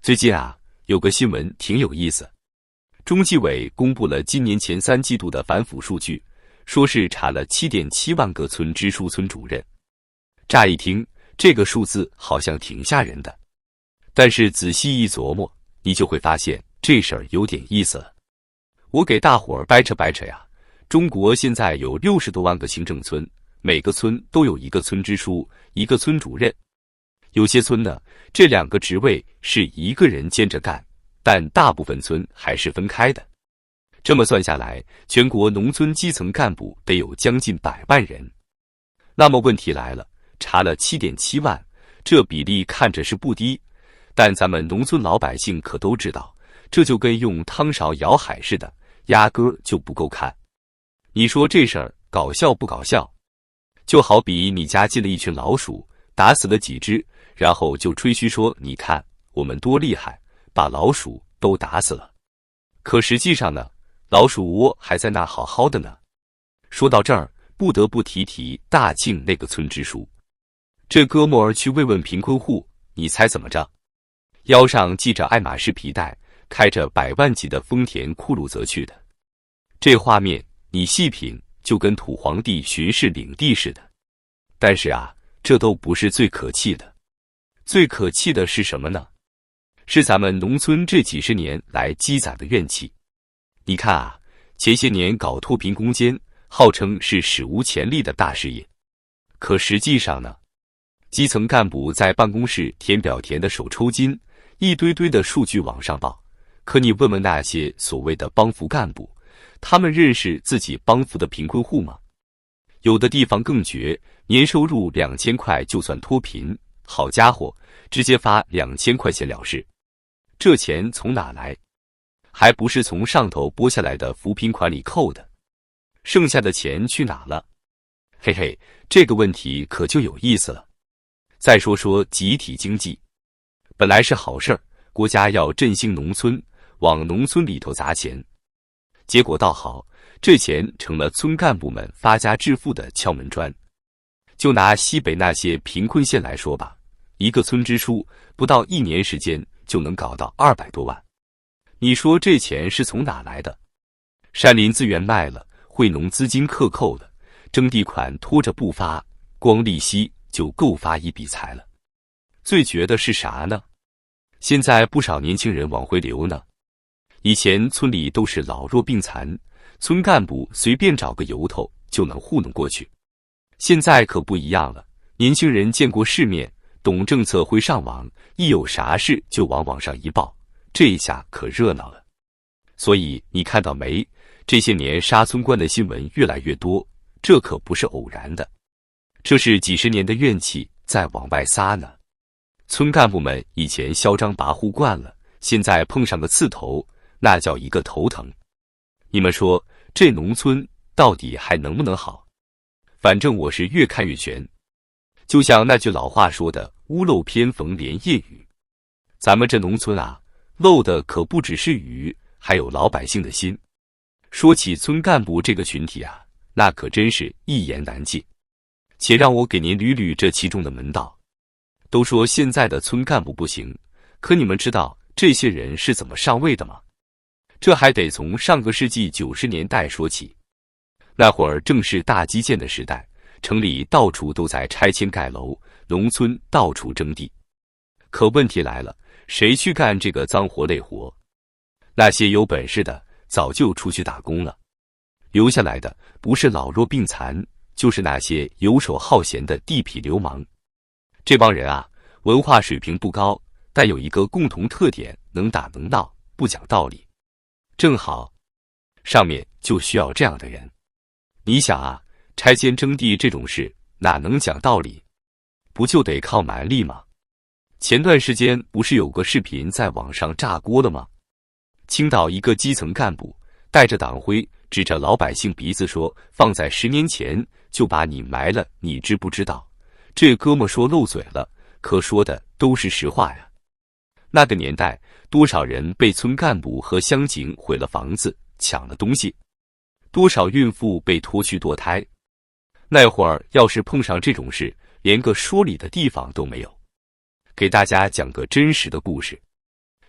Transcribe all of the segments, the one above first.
最近啊，有个新闻挺有意思。中纪委公布了今年前3季度的反腐数据，说是查了7.7万个村支书、村主任。乍一听，这个数字好像挺吓人的，但是仔细一琢磨，你就会发现这事儿有点意思了。我给大伙儿掰扯掰扯呀，中国现在有60多万个行政村，每个村都有一个村支书、一个村主任。有些村呢，这2个职位是一个人兼着干，但大部分村还是分开的。这么算下来，全国农村基层干部得有将近100万人。那么问题来了，查了7.7万，这比例看着是不低，但咱们农村老百姓可都知道，这就跟用汤勺舀海似的，压根儿就不够看。你说这事儿搞笑不搞笑？就好比你家进了一群老鼠，打死了几只，然后就吹嘘说，你看我们多厉害，把老鼠都打死了。可实际上呢，老鼠窝还在那好好的呢。说到这儿，不得不提大庆那个村支书。这哥们儿去慰问贫困户，你猜怎么着？腰上系着爱马仕皮带，开着100万级的丰田酷路泽去的。这画面你细品，就跟土皇帝巡视领地似的。但是啊，这都不是最可气的。最可气的是什么呢？是咱们农村这几十年来积攒的怨气。你看啊，前些年搞脱贫攻坚，号称是史无前例的大事业。可实际上呢，基层干部在办公室填表填的手抽筋，一堆堆的数据往上报。可你问问那些所谓的帮扶干部，他们认识自己帮扶的贫困户吗？有的地方更绝，年收入2000块就算脱贫，好家伙，直接发2000块钱了事。这钱从哪来？还不是从上头拨下来的扶贫款里扣的。剩下的钱去哪了？嘿嘿，这个问题可就有意思了。再说说集体经济，本来是好事儿，国家要振兴农村，往农村里头砸钱。结果倒好，这钱成了村干部们发家致富的敲门砖。就拿西北那些贫困县来说吧，一个村支书不到1年时间就能搞到200多万。你说这钱是从哪来的？山林资源卖了，惠农资金克扣了，征地款拖着不发，光利息就够发一笔财了。最绝的是啥呢？现在不少年轻人往回流呢。以前村里都是老弱病残，村干部随便找个由头就能糊弄过去。现在可不一样了，年轻人见过世面，懂政策，会上网，一有啥事就往网上一报，这一下可热闹了。所以你看到没，这些年杀村官的新闻越来越多，这可不是偶然的，这是几十年的怨气在往外撒呢。村干部们以前嚣张跋扈惯了，现在碰上个刺头，那叫一个头疼。你们说这农村到底还能不能好？反正我是越看越悬。就像那句老话说的，屋漏偏逢连夜雨。咱们这农村啊，漏的可不只是雨，还有老百姓的心。说起村干部这个群体啊，那可真是一言难尽。且让我给您捋捋这其中的门道。都说现在的村干部不行，可你们知道这些人是怎么上位的吗？这还得从上个世纪90年代说起。那会儿正是大基建的时代，城里到处都在拆迁盖楼，农村到处征地。可问题来了，谁去干这个脏活累活？那些有本事的早就出去打工了，留下来的不是老弱病残，就是那些游手好闲的地痞流氓。这帮人啊，文化水平不高，但有一个共同特点，能打能闹，不讲道理。正好，上面就需要这样的人。你想啊，拆迁征地这种事，哪能讲道理？不就得靠蛮力吗？前段时间不是有个视频在网上炸锅了吗？青岛一个基层干部带着党徽，指着老百姓鼻子说，放在10年前就把你埋了，你知不知道？这哥们说漏嘴了，可说的都是实话呀。那个年代，多少人被村干部和乡警毁了房子，抢了东西，多少孕妇被拖去堕胎。那会儿要是碰上这种事，连个说理的地方都没有。给大家讲个真实的故事。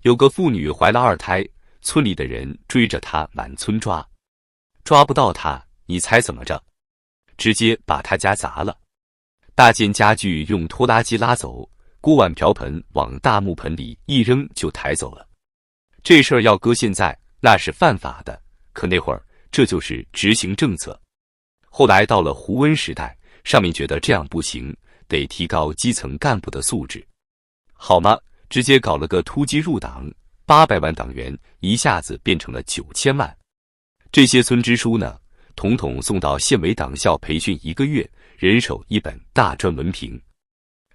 有个妇女怀了2胎，村里的人追着她满村抓，抓不到她，你猜怎么着？直接把她家砸了，大件家具用拖拉机拉走，锅碗瓢盆往大木盆里一扔就抬走了。这事儿要搁现在，那是犯法的，可那会儿这就是执行政策。后来到了胡温时代，上面觉得这样不行，得提高基层干部的素质，好吗？直接搞了个突击入党，800万党员一下子变成了9000万。这些村支书呢，统统送到县委党校培训1个月，人手1本大专文凭。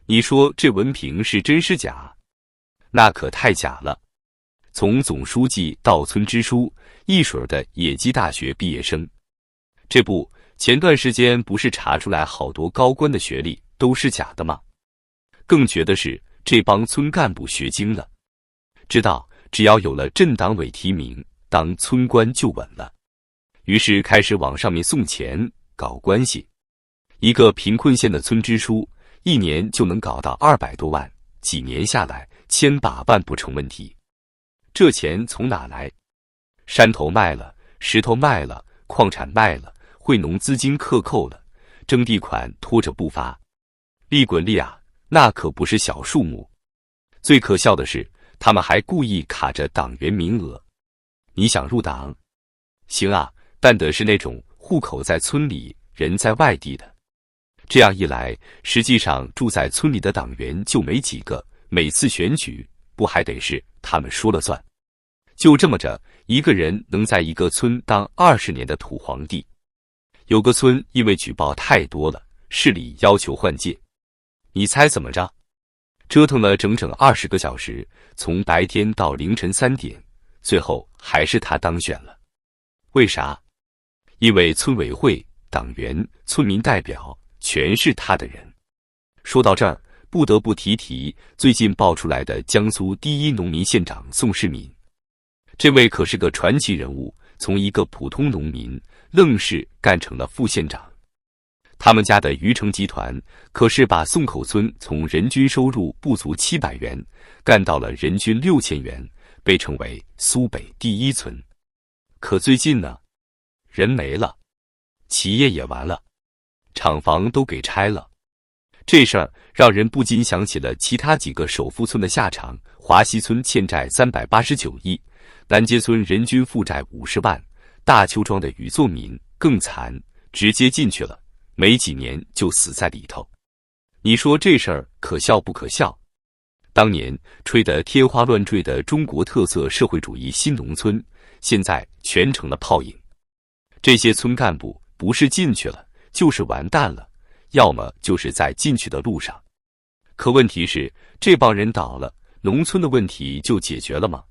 你说这文凭是真是假？那可太假了。从总书记到村支书，一水儿的野鸡大学毕业生。这不，前段时间不是查出来好多高官的学历都是假的吗？更绝的是，这帮村干部学精了，知道只要有了镇党委提名，当村官就稳了。于是开始往上面送钱，搞关系。一个贫困县的村支书，一年就能搞到200多万，几年下来，千把万不成问题。这钱从哪来？山头卖了，石头卖了，矿产卖了，惠农资金克扣了，征地款拖着不发，利滚利啊，那可不是小数目。最可笑的是，他们还故意卡着党员名额。你想入党？行啊，但得是那种户口在村里，人在外地的。这样一来，实际上住在村里的党员就没几个，每次选举不还得是他们说了算？就这么着，一个人能在一个村当20年的土皇帝。有个村因为举报太多了，市里要求换届。你猜怎么着？折腾了整整20个小时，从白天到凌晨3点，最后还是他当选了。为啥？因为村委会、党员、村民代表全是他的人。说到这儿，不得不提最近爆出来的江苏第一农民县长宋世敏。这位可是个传奇人物，从一个普通农民愣是干成了副县长。他们家的余城集团可是把宋口村从人均收入不足700元干到了人均6000元，被称为苏北第一村。可最近呢，人没了，企业也完了，厂房都给拆了。这事儿让人不禁想起了其他几个首富村的下场。华西村欠债389亿，南街村人均负债50万，大邱庄的禹作敏更惨，直接进去了，没几年就死在里头。你说这事儿可笑不可笑？当年吹得天花乱坠的中国特色社会主义新农村，现在全成了泡影。这些村干部不是进去了，就是完蛋了，要么就是在进去的路上。可问题是，这帮人倒了，农村的问题就解决了吗？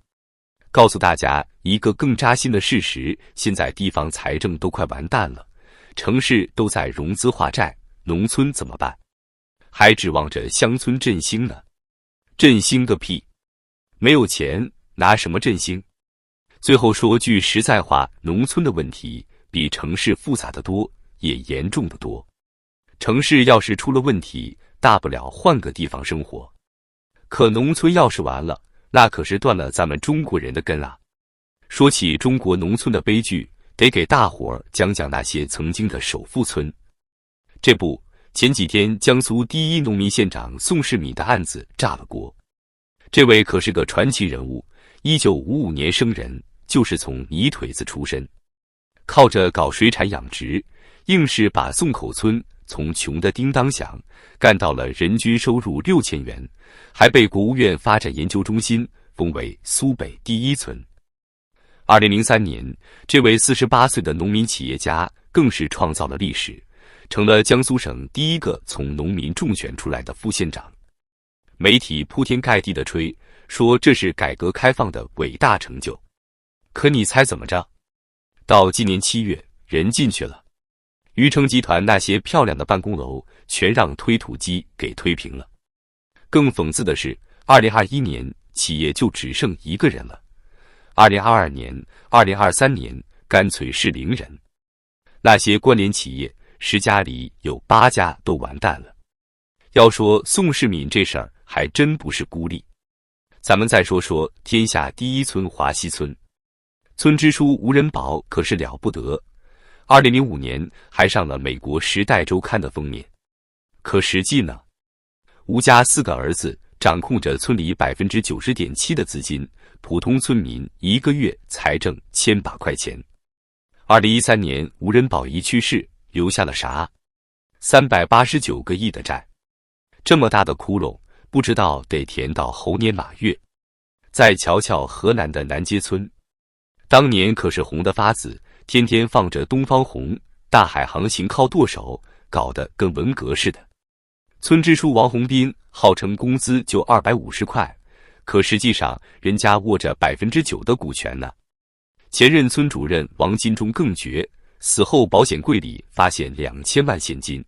告诉大家一个更扎心的事实，现在地方财政都快完蛋了，城市都在融资化债，农村怎么办？还指望着乡村振兴呢？振兴个屁！没有钱，拿什么振兴？最后说句实在话，农村的问题比城市复杂得多，也严重得多。城市要是出了问题，大不了换个地方生活。可农村要是完了，那可是断了咱们中国人的根啊！说起中国农村的悲剧，得给大伙儿讲讲那些曾经的首富村。这不，前几天江苏第一农民县长宋世敏的案子炸了锅。这位可是个传奇人物，1955年生人，就是从泥腿子出身，靠着搞水产养殖，硬是把宋口村从穷的叮当响干到了人均收入6000元，还被国务院发展研究中心封为苏北第一村。2003年，这位48岁的农民企业家更是创造了历史，成了江苏省第一个从农民中选出来的副县长。媒体铺天盖地地吹，说这是改革开放的伟大成就。可你猜怎么着？到今年7月，人进去了，余城集团那些漂亮的办公楼全让推土机给推平了。更讽刺的是，2021年企业就只剩1个人了，2022年、2023年干脆是0人。那些关联企业10家里有8家都完蛋了。要说宋世敏这事儿还真不是孤立，咱们再说说天下第一村华西村，村支书吴仁宝可是了不得，2005年还上了美国《时代周刊》的封面。可实际呢，吴家4个儿子掌控着村里90.7%的资金，普通村民1个月才挣1000把块钱。2013年吴仁宝一去世，留下了啥？389个亿的债，这么大的窟窿，不知道得填到猴年马月。再瞧瞧河南的南街村，当年可是红得发紫，天天放着东方红，大海航行靠剁手，搞得跟文革似的。村支书王洪斌号称工资就250块，可实际上人家握着9%的股权呢。前任村主任王金忠更绝，死后保险柜里发现2000万现金。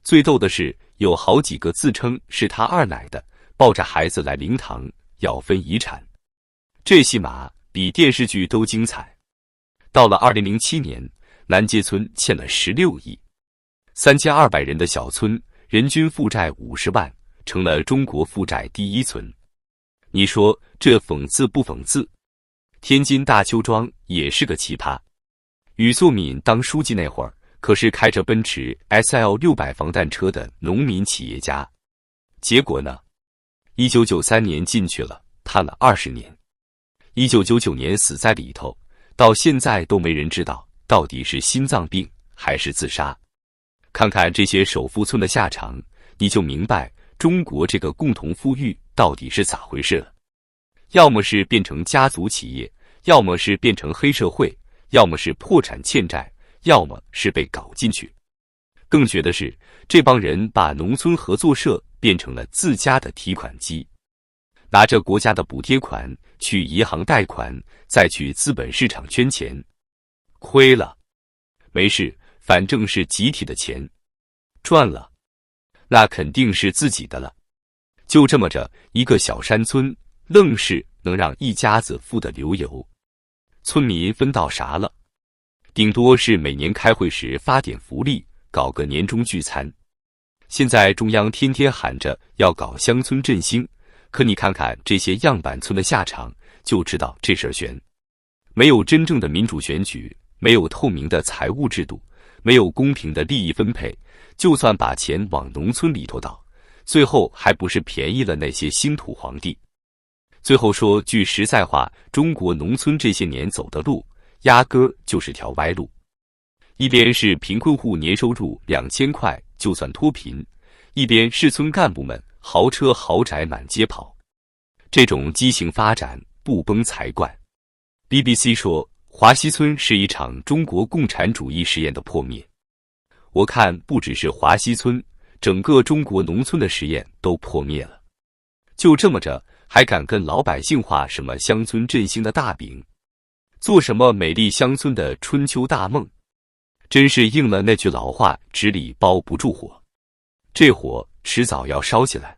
最逗的是，有好几个自称是他二奶的，抱着孩子来灵堂要分遗产。这戏码比电视剧都精彩。到了2007年，南街村欠了16亿，3200人的小村，人均负债50万，成了中国负债第一村。你说这讽刺不讽刺？天津大邱庄也是个奇葩。宇作敏当书记那会儿，可是开着奔驰 SL 600防弹车的农民企业家。结果呢，1993年进去了，判了20年，1999年死在里头，到现在都没人知道到底是心脏病还是自杀。看看这些首富村的下场，你就明白中国这个共同富裕到底是咋回事了。要么是变成家族企业，要么是变成黑社会，要么是破产欠债，要么是被搞进去。更绝的是，这帮人把农村合作社变成了自家的提款机，拿着国家的补贴款去银行贷款，再去资本市场圈钱。亏了没事，反正是集体的钱；赚了那肯定是自己的了。就这么着，一个小山村愣是能让一家子富得流油。村民分到啥了？顶多是每年开会时发点福利，搞个年终聚餐。现在中央天天喊着要搞乡村振兴，可你看看这些样板村的下场，就知道这事儿悬。没有真正的民主选举，没有透明的财务制度，没有公平的利益分配，就算把钱往农村里头倒，最后还不是便宜了那些新土皇帝。最后说句实在话，中国农村这些年走的路，压根儿就是条歪路。一边是贫困户年收入2000块就算脱贫，一边是村干部们豪车豪宅满街跑。这种畸形发展，不崩才怪。BBC 说，华西村是一场中国共产主义实验的破灭。我看不只是华西村，整个中国农村的实验都破灭了。就这么着，还敢跟老百姓画什么乡村振兴的大饼，做什么美丽乡村的春秋大梦？真是应了那句老话，纸里包不住火，这火迟早要烧起来。